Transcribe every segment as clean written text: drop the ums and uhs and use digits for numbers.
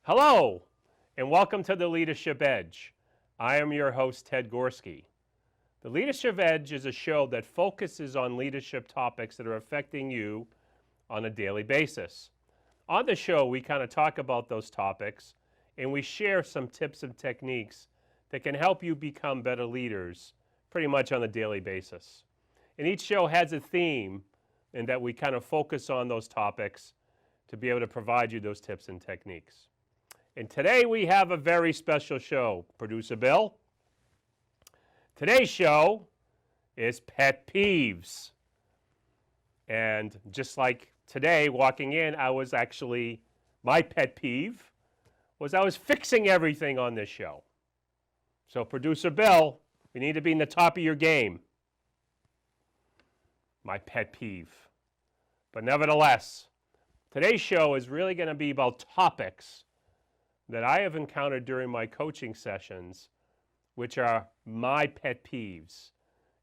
Hello, and welcome to the Leadership Edge. I am your host, Ted Gorski. The Leadership Edge is a show that focuses on leadership topics that are affecting you on a daily basis. On the show, we kind of talk about those topics and we share some tips and techniques that can help you become better leaders pretty much on a daily basis. And each show has a theme, and that we kind of focus on those topics to be able to provide you those tips and techniques. And today we have a very special show. Producer Bill? Today's show is Pet Peeves. And just like today, walking in, my pet peeve was I was fixing everything on this show. So Producer Bill, you need to be in the top of your game. My pet peeve. But nevertheless, today's show is really going to be about topics that I have encountered during my coaching sessions, which are my pet peeves,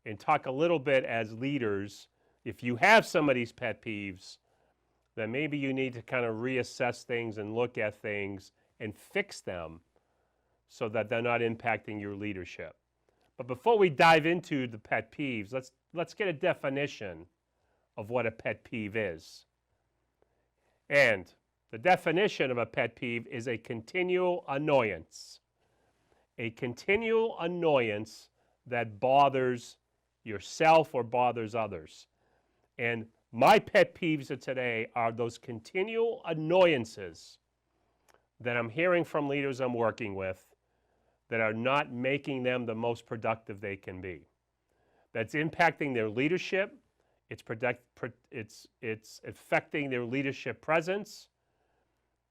and talk a little bit as leaders. If you have some of these pet peeves, then maybe you need to kind of reassess things and look at things and fix them so that they're not impacting your leadership. But before we dive into the pet peeves, let's get a definition of what a pet peeve is. And the definition of a pet peeve is a continual annoyance. A continual annoyance that bothers yourself or bothers others. And my pet peeves of today are those continual annoyances that I'm hearing from leaders I'm working with that are not making them the most productive they can be. That's impacting their leadership. It's affecting their leadership presence.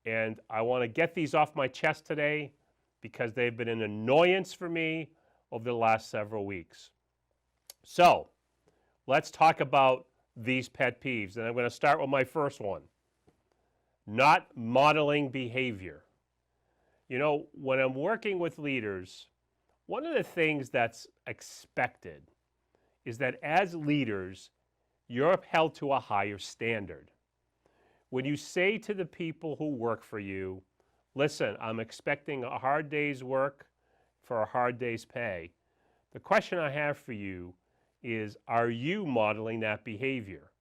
And I want to get these off my chest today because they've been an annoyance for me over the last several weeks. So let's talk about these pet peeves. And I'm going to start with my first one. Not modeling behavior. You know, when I'm working with leaders, one of the things that's expected is that as leaders, you're held to a higher standard. When you say to the people who work for you, listen, I'm expecting a hard day's work for a hard day's pay, the question I have for you is, are you modeling that behavior?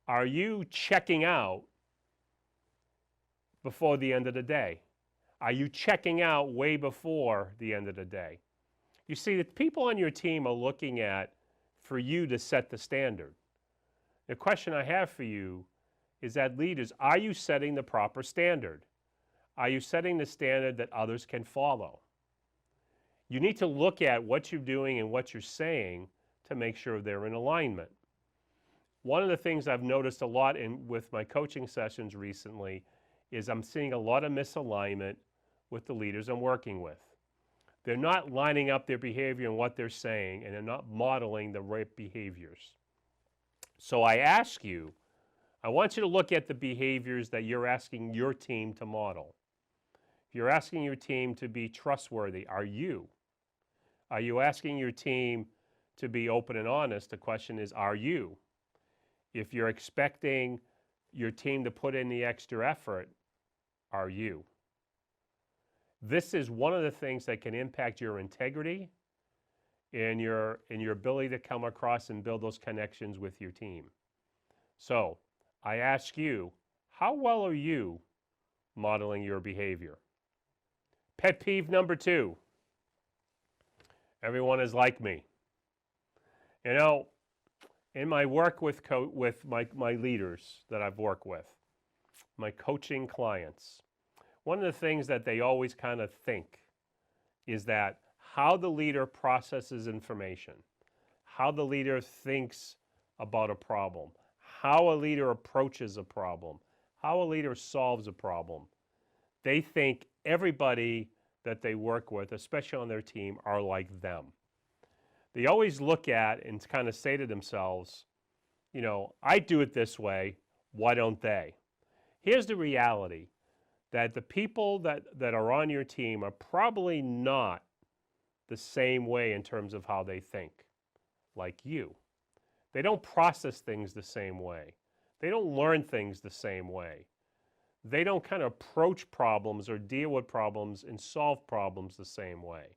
Are you checking out before the end of the day? Are you checking out way before the end of the day? You see, the people on your team are looking at for you to set the standard. The question I have for you is that leaders, are you setting the proper standard? Are you setting the standard that others can follow? You need to look at what you're doing and what you're saying to make sure they're in alignment. One of the things I've noticed a lot with my coaching sessions recently is I'm seeing a lot of misalignment with the leaders I'm working with. They're not lining up their behavior and what they're saying, and they're not modeling the right behaviors. So I want you to look at the behaviors that you're asking your team to model. If you're asking your team to be trustworthy, are you? Are you asking your team to be open and honest? The question is, are you? If you're expecting your team to put in the extra effort, are you? This is one of the things that can impact your integrity and your ability to come across and build those connections with your team. So I ask you, how well are you modeling your behavior? Pet peeve number 2. Everyone is like me. You know, in my work with my leaders that I've worked with, my coaching clients, one of the things that they always kind of think is that how the leader processes information, how the leader thinks about a problem, how a leader approaches a problem, how a leader solves a problem. They think everybody that they work with, especially on their team, are like them. They always look at and kind of say to themselves, you know, I do it this way, why don't they? Here's the reality, that the people that are on your team are probably not the same way in terms of how they think, like you. They don't process things the same way. They don't learn things the same way. They don't kind of approach problems or deal with problems and solve problems the same way.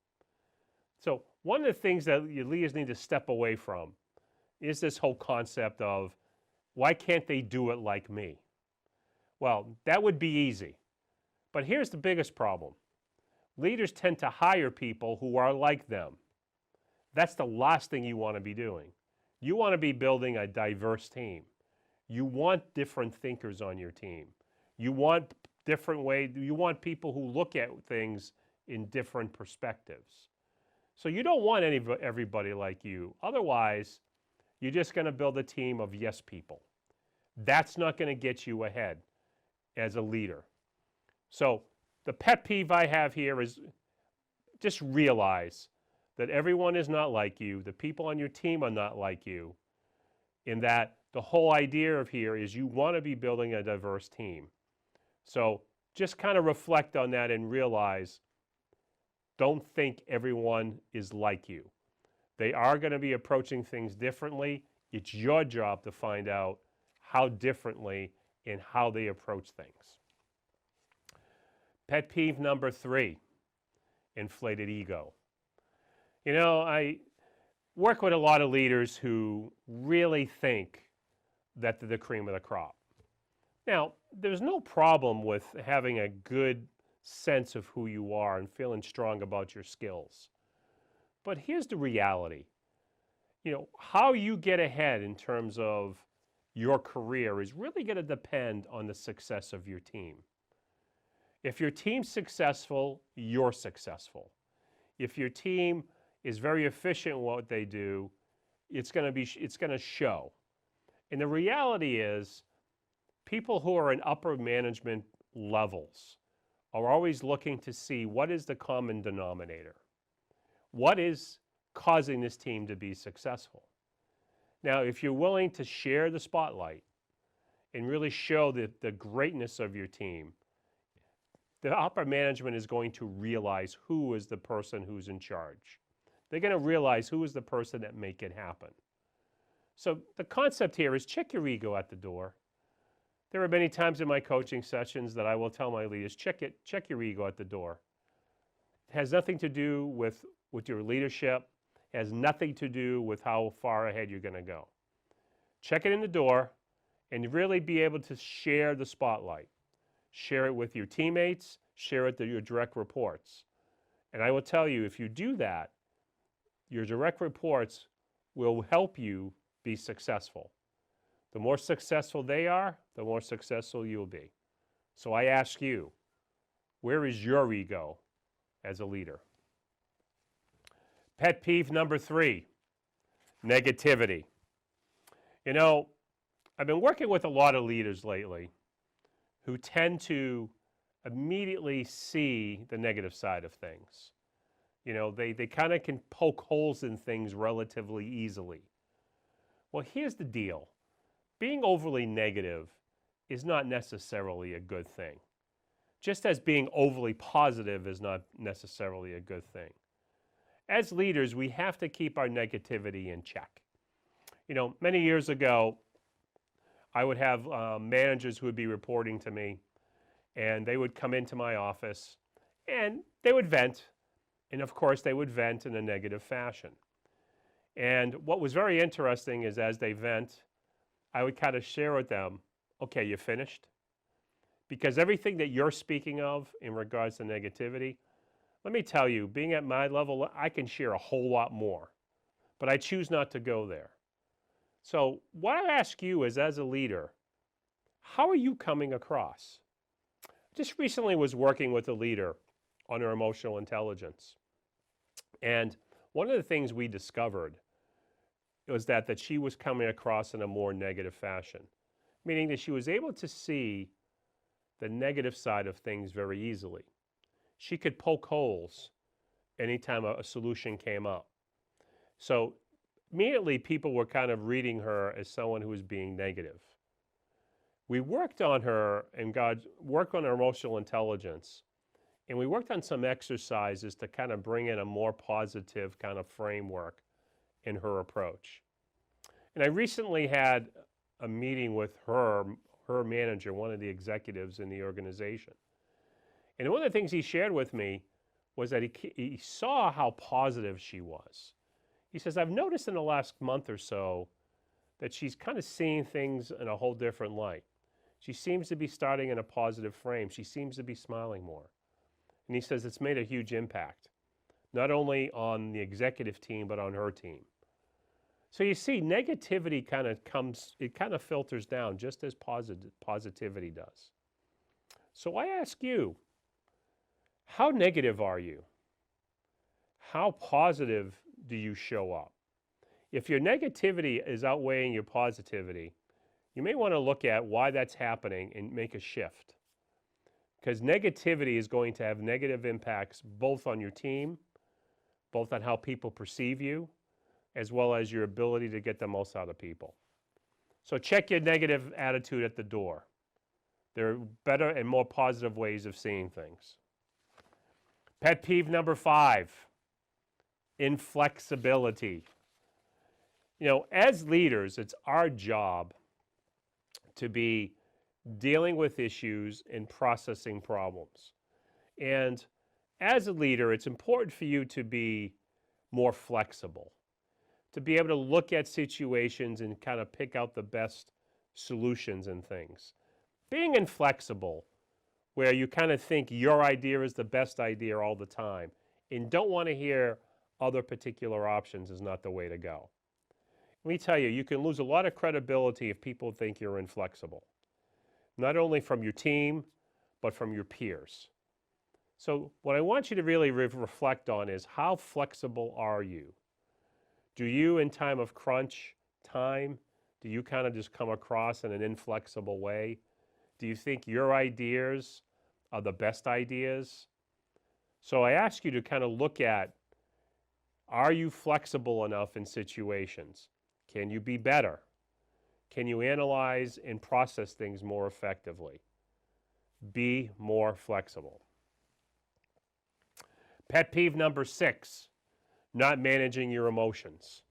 So one of the things that your leaders need to step away from is this whole concept of, why can't they do it like me? Well, that would be easy. But here's the biggest problem. Leaders tend to hire people who are like them. That's the last thing you want to be doing. You want to be building a diverse team. You want different thinkers on your team. You want different ways. You want people who look at things in different perspectives. So you don't want everybody like you. Otherwise, you're just going to build a team of yes people. That's not going to get you ahead as a leader. So the pet peeve I have here is, just realize that everyone is not like you. The people on your team are not like you. In that the whole idea of here is you want to be building a diverse team. So just kind of reflect on that and realize, don't think everyone is like you. They are going to be approaching things differently. It's your job to find out how differently and how they approach things. Pet peeve number 3, inflated ego. You know, I work with a lot of leaders who really think that they're the cream of the crop. Now, there's no problem with having a good sense of who you are and feeling strong about your skills. But here's the reality. You know, how you get ahead in terms of your career is really going to depend on the success of your team. If your team's successful, you're successful. If your team is very efficient in what they do, it's going to show. And the reality is, people who are in upper management levels are always looking to see what is the common denominator. What is causing this team to be successful? Now, if you're willing to share the spotlight and really show the greatness of your team, the upper management is going to realize who is the person who's in charge. They're going to realize who is the person that make it happen. So the concept here is, check your ego at the door. There are many times in my coaching sessions that I will tell my leaders, check your ego at the door. It has nothing to do with your leadership. It has nothing to do with how far ahead you're going to go. Check it in the door and really be able to share the spotlight. Share it with your teammates, share it to your direct reports. And I will tell you, if you do that, your direct reports will help you be successful. The more successful they are, the more successful you'll be. So I ask you, where is your ego as a leader? Pet peeve number 3, negativity. You know, I've been working with a lot of leaders lately who tend to immediately see the negative side of things. You know, they kind of can poke holes in things relatively easily. Well, here's the deal. Being overly negative is not necessarily a good thing. Just as being overly positive is not necessarily a good thing. As leaders, we have to keep our negativity in check. You know, many years ago, I would have managers who would be reporting to me, and they would come into my office, and they would vent. And of course, they would vent in a negative fashion. And what was very interesting is, as they vent, I would kind of share with them, okay, you finished? Because everything that you're speaking of in regards to negativity, let me tell you, being at my level, I can share a whole lot more, but I choose not to go there. So what I ask you is, as a leader, how are you coming across? Just recently was working with a leader on her emotional intelligence. And one of the things we discovered was that she was coming across in a more negative fashion, meaning that she was able to see the negative side of things very easily. She could poke holes anytime a solution came up. So immediately people were kind of reading her as someone who was being negative. We worked on her and worked on her emotional intelligence, and we worked on some exercises to kind of bring in a more positive kind of framework in her approach. And I recently had a meeting with her her manager, one of the executives in the organization. And one of the things he shared with me was that he saw how positive she was. He says, I've noticed in the last month or so that she's kind of seeing things in a whole different light. She seems to be starting in a positive frame. She seems to be smiling more. And he says it's made a huge impact, not only on the executive team, but on her team. So you see, negativity kind of filters down just as positivity does. So I ask you, how negative are you? How positive do you show up? If your negativity is outweighing your positivity, you may want to look at why that's happening and make a shift. Because negativity is going to have negative impacts both on your team, both on how people perceive you, as well as your ability to get the most out of people. So check your negative attitude at the door. There are better and more positive ways of seeing things. Pet peeve number 5, inflexibility. You know, as leaders, it's our job to be dealing with issues and processing problems. And as a leader, it's important for you to be more flexible, to be able to look at situations and kind of pick out the best solutions and things. Being inflexible, where you kind of think your idea is the best idea all the time and don't want to hear other particular options, is not the way to go. Let me tell you, you can lose a lot of credibility if people think you're inflexible, not only from your team, but from your peers. So what I want you to really reflect on is, how flexible are you? Do you, in time of crunch time, do you kind of just come across in an inflexible way? Do you think your ideas are the best ideas? So I ask you to kind of look at, are you flexible enough in situations? Can you be better? Can you analyze and process things more effectively? Be more flexible. Pet peeve number 6, not managing your emotions.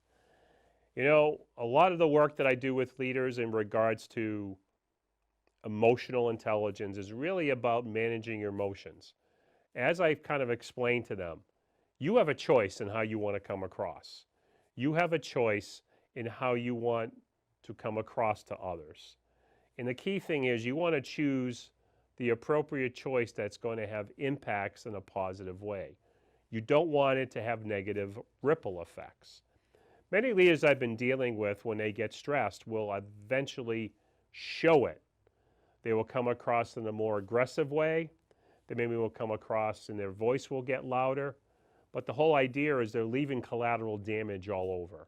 You know, a lot of the work that I do with leaders in regards to emotional intelligence is really about managing your emotions. As I've kind of explained to them, you have a choice in how you want to come across. You have a choice in how you want to come across to others. And the key thing is, you want to choose the appropriate choice that's going to have impacts in a positive way. You don't want it to have negative ripple effects. Many leaders I've been dealing with, when they get stressed, will eventually show it. They will come across in a more aggressive way. They maybe will come across and their voice will get louder. But the whole idea is they're leaving collateral damage all over.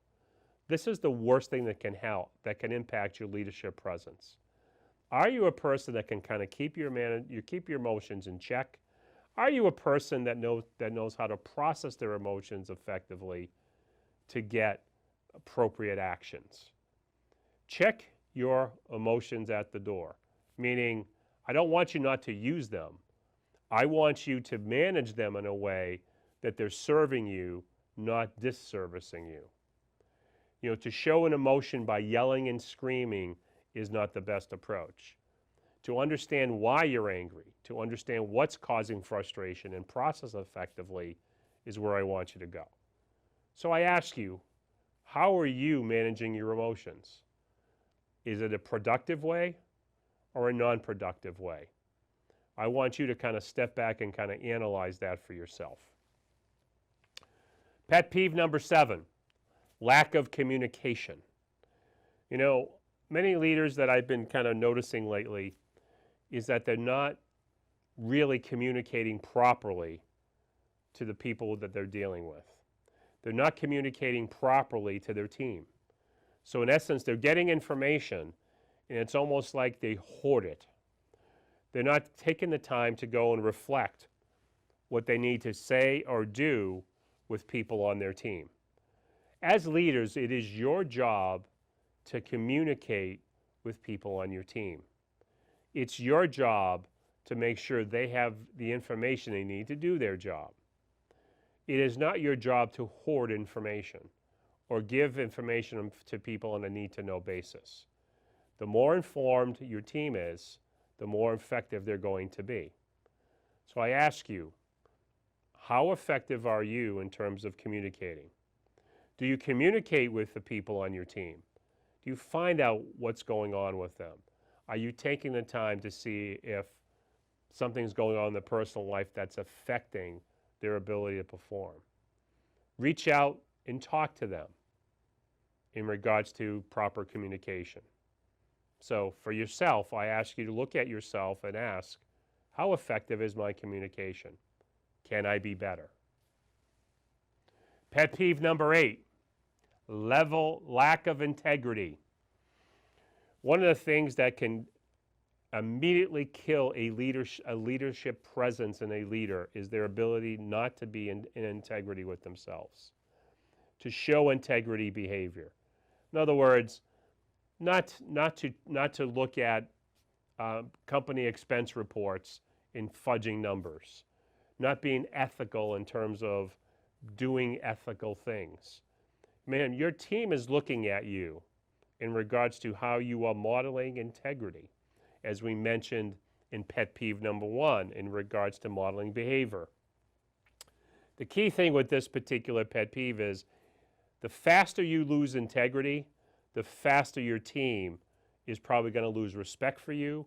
This is the worst thing that can impact your leadership presence. Are you a person that can kind of keep your emotions in check? Are you a person that knows how to process their emotions effectively to get appropriate actions? Check your emotions at the door, meaning I don't want you not to use them. I want you to manage them in a way that they're serving you, not disservicing you. You know, to show an emotion by yelling and screaming is not the best approach. To understand why you're angry, to understand what's causing frustration and process effectively is where I want you to go. So I ask you, how are you managing your emotions? Is it a productive way or a non-productive way? I want you to kind of step back and kind of analyze that for yourself. Pet peeve number 7, lack of communication. You know, many leaders that I've been kind of noticing lately is that they're not really communicating properly to the people that they're dealing with. They're not communicating properly to their team. So in essence, they're getting information and it's almost like they hoard it. They're not taking the time to go and reflect what they need to say or do with people on their team. As leaders, it is your job to communicate with people on your team. It's your job to make sure they have the information they need to do their job. It is not your job to hoard information or give information to people on a need-to-know basis. The more informed your team is, the more effective they're going to be. So I ask you, how effective are you in terms of communicating? Do you communicate with the people on your team? Do you find out what's going on with them? Are you taking the time to see if something's going on in their personal life that's affecting their ability to perform? Reach out and talk to them in regards to proper communication. So for yourself, I ask you to look at yourself and ask, how effective is my communication? Can I be better? Pet peeve number 8, lack of integrity. One of the things that can immediately kill a leadership presence in a leader is their ability not to be in integrity with themselves, to show integrity behavior. In other words, not to look at company expense reports in fudging numbers, not being ethical in terms of doing ethical things. Man, your team is looking at you in regards to how you are modeling integrity, as we mentioned in pet peeve number 1 in regards to modeling behavior. The key thing with this particular pet peeve is the faster you lose integrity, the faster your team is probably going to lose respect for you,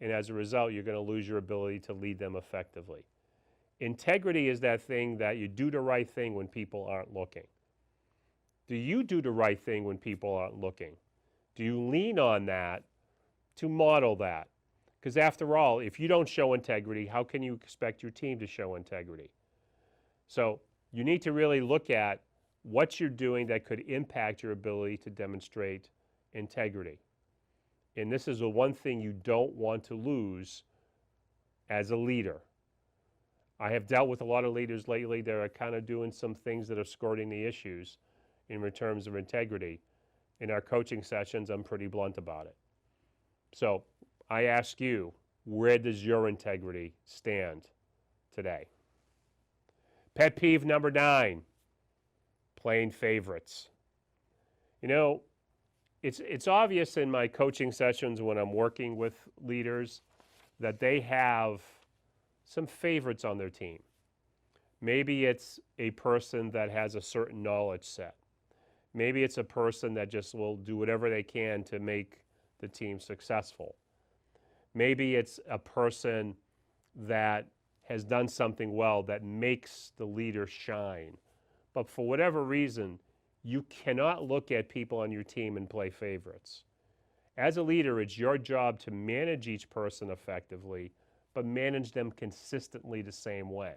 and as a result, you're going to lose your ability to lead them effectively. Integrity is that thing that you do the right thing when people aren't looking. Do you do the right thing when people aren't looking? Do you lean on that to model that? Because after all, if you don't show integrity, how can you expect your team to show integrity? So you need to really look at what you're doing that could impact your ability to demonstrate integrity. And this is the one thing you don't want to lose as a leader. I have dealt with a lot of leaders lately that are kind of doing some things that are skirting the issues in terms of integrity. In our coaching sessions, I'm pretty blunt about it. So I ask you, where does your integrity stand today? Pet peeve number 9, playing favorites. You know, it's obvious in my coaching sessions when I'm working with leaders that they have some favorites on their team. Maybe it's a person that has a certain knowledge set. Maybe it's a person that just will do whatever they can to make the team successful. Maybe it's a person that has done something well that makes the leader shine. But for whatever reason, you cannot look at people on your team and play favorites. As a leader, it's your job to manage each person effectively, but manage them consistently the same way.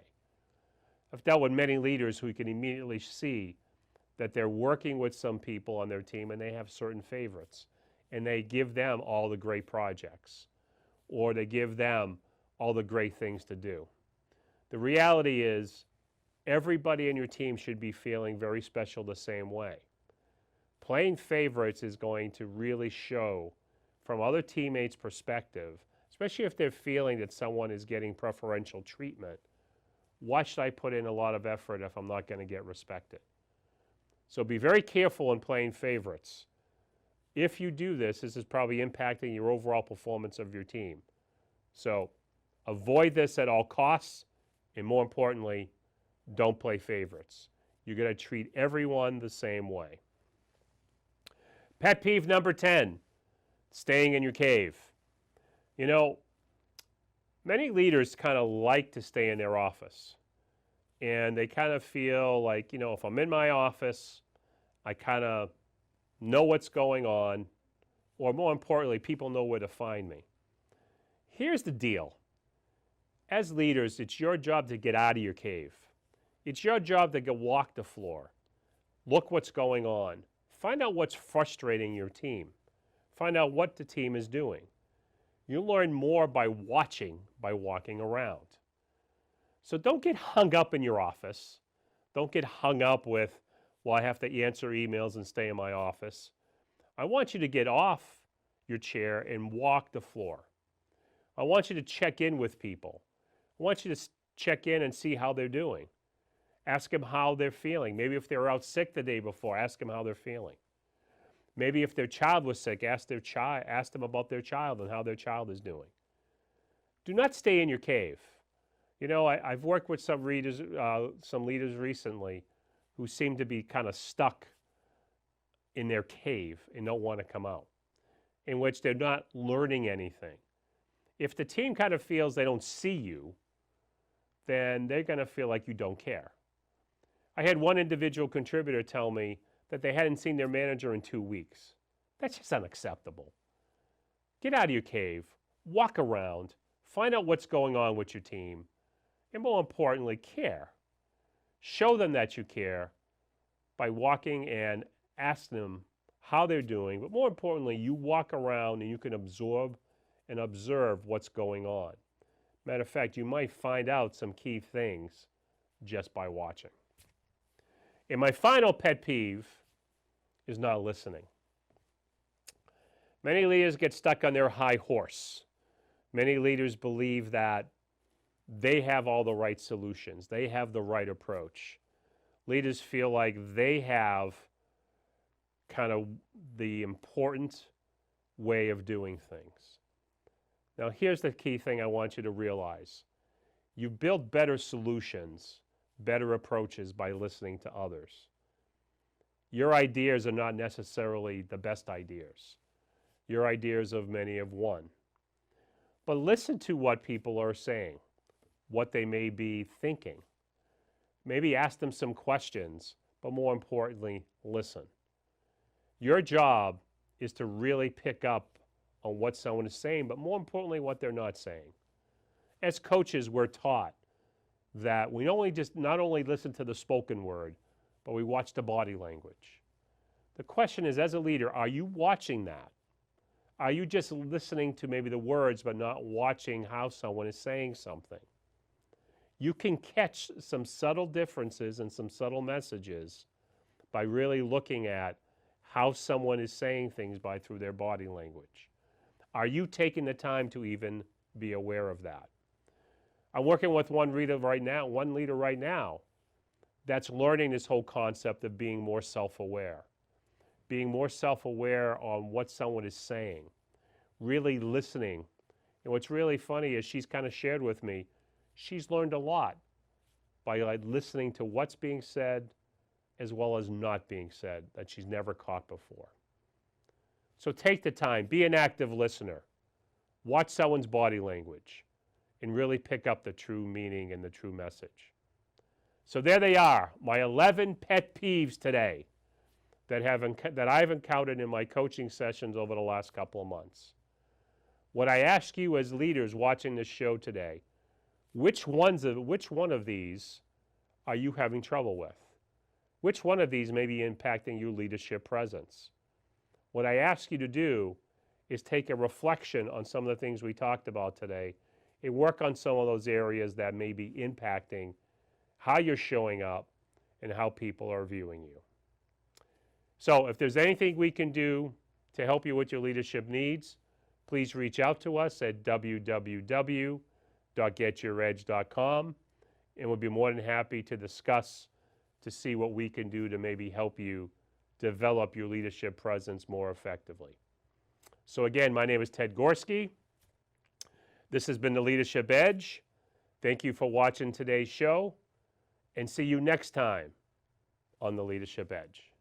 I've dealt with many leaders who can immediately see that they're working with some people on their team and they have certain favorites, and they give them all the great projects, or they give them all the great things to do. The reality is, everybody in your team should be feeling very special the same way. Playing favorites is going to really show from other teammates' perspective, especially if they're feeling that someone is getting preferential treatment. Why should I put in a lot of effort if I'm not going to get respected? So be very careful in playing favorites. If you do this, this is probably impacting your overall performance of your team. So avoid this at all costs, and more importantly, don't play favorites. You're going to treat everyone the same way. Pet peeve number 10, staying in your cave. You know, many leaders kind of like to stay in their office. And they kind of feel like, you know, if I'm in my office, I kind of know what's going on, or more importantly, people know where to find me. Here's the deal. As leaders, it's your job to get out of your cave. It's your job to go walk the floor. Look what's going on. Find out what's frustrating your team. Find out what the team is doing. You learn more by watching, by walking around. So don't get hung up in your office. Don't get hung up with, well, I have to answer emails and stay in my office. I want you to get off your chair and walk the floor. I want you to check in with people. I want you to check in and see how they're doing. Ask them how they're feeling. Maybe if they were out sick the day before, ask them how they're feeling. Maybe if their child was sick, ask them about their child and how their child is doing. Do not stay in your cave. You know, I've worked with some leaders recently who seem to be kind of stuck in their cave and don't want to come out, in which they're not learning anything. If the team kind of feels they don't see you, then they're going to feel like you don't care. I had one individual contributor tell me that they hadn't seen their manager in 2 weeks. That's just unacceptable. Get out of your cave, walk around, find out what's going on with your team, and more importantly, care. Show them that you care by walking and ask them how they're doing, but more importantly, you walk around and you can absorb and observe what's going on. Matter of fact, you might find out some key things just by watching. And my final pet peeve is not listening. Many leaders get stuck on their high horse. Many leaders believe that they have all the right solutions. They have the right approach. Leaders feel like they have kind of the important way of doing things. Now, here's the key thing I want you to realize. You build better solutions, better approaches by listening to others. Your ideas are not necessarily the best ideas. Your ideas of many have won. But listen to what people are saying, what they may be thinking. Maybe ask them some questions, but more importantly, listen. Your job is to really pick up on what someone is saying, but more importantly, what they're not saying. As coaches, we're taught that we not only listen to the spoken word, but we watch the body language. The question is, as a leader, are you watching that? Are you just listening to maybe the words, but not watching how someone is saying something? You can catch some subtle differences and some subtle messages by really looking at how someone is saying things through their body language. Are you taking the time to even be aware of that? I'm working with one leader right now that's learning this whole concept of being more self-aware. Being more self-aware on what someone is saying, really listening. And what's really funny is she's kind of shared with me, she's learned a lot by listening to what's being said as well as not being said that she's never caught before. So take the time, be an active listener, watch someone's body language, and really pick up the true meaning and the true message. So there they are, my 11 pet peeves today that I've encountered in my coaching sessions over the last couple of months. What I ask you as leaders watching this show today, which one of these are you having trouble with? Which one of these may be impacting your leadership presence? What I ask you to do is take a reflection on some of the things we talked about today and work on some of those areas that may be impacting how you're showing up and how people are viewing you. So if there's anything we can do to help you with your leadership needs, please reach out to us at www.getyouredge.com, and we'll be more than happy to discuss to see what we can do to maybe help you develop your leadership presence more effectively. So again, my name is Ted Gorski. This has been the Leadership Edge. Thank you for watching today's show, and see you next time on the Leadership Edge.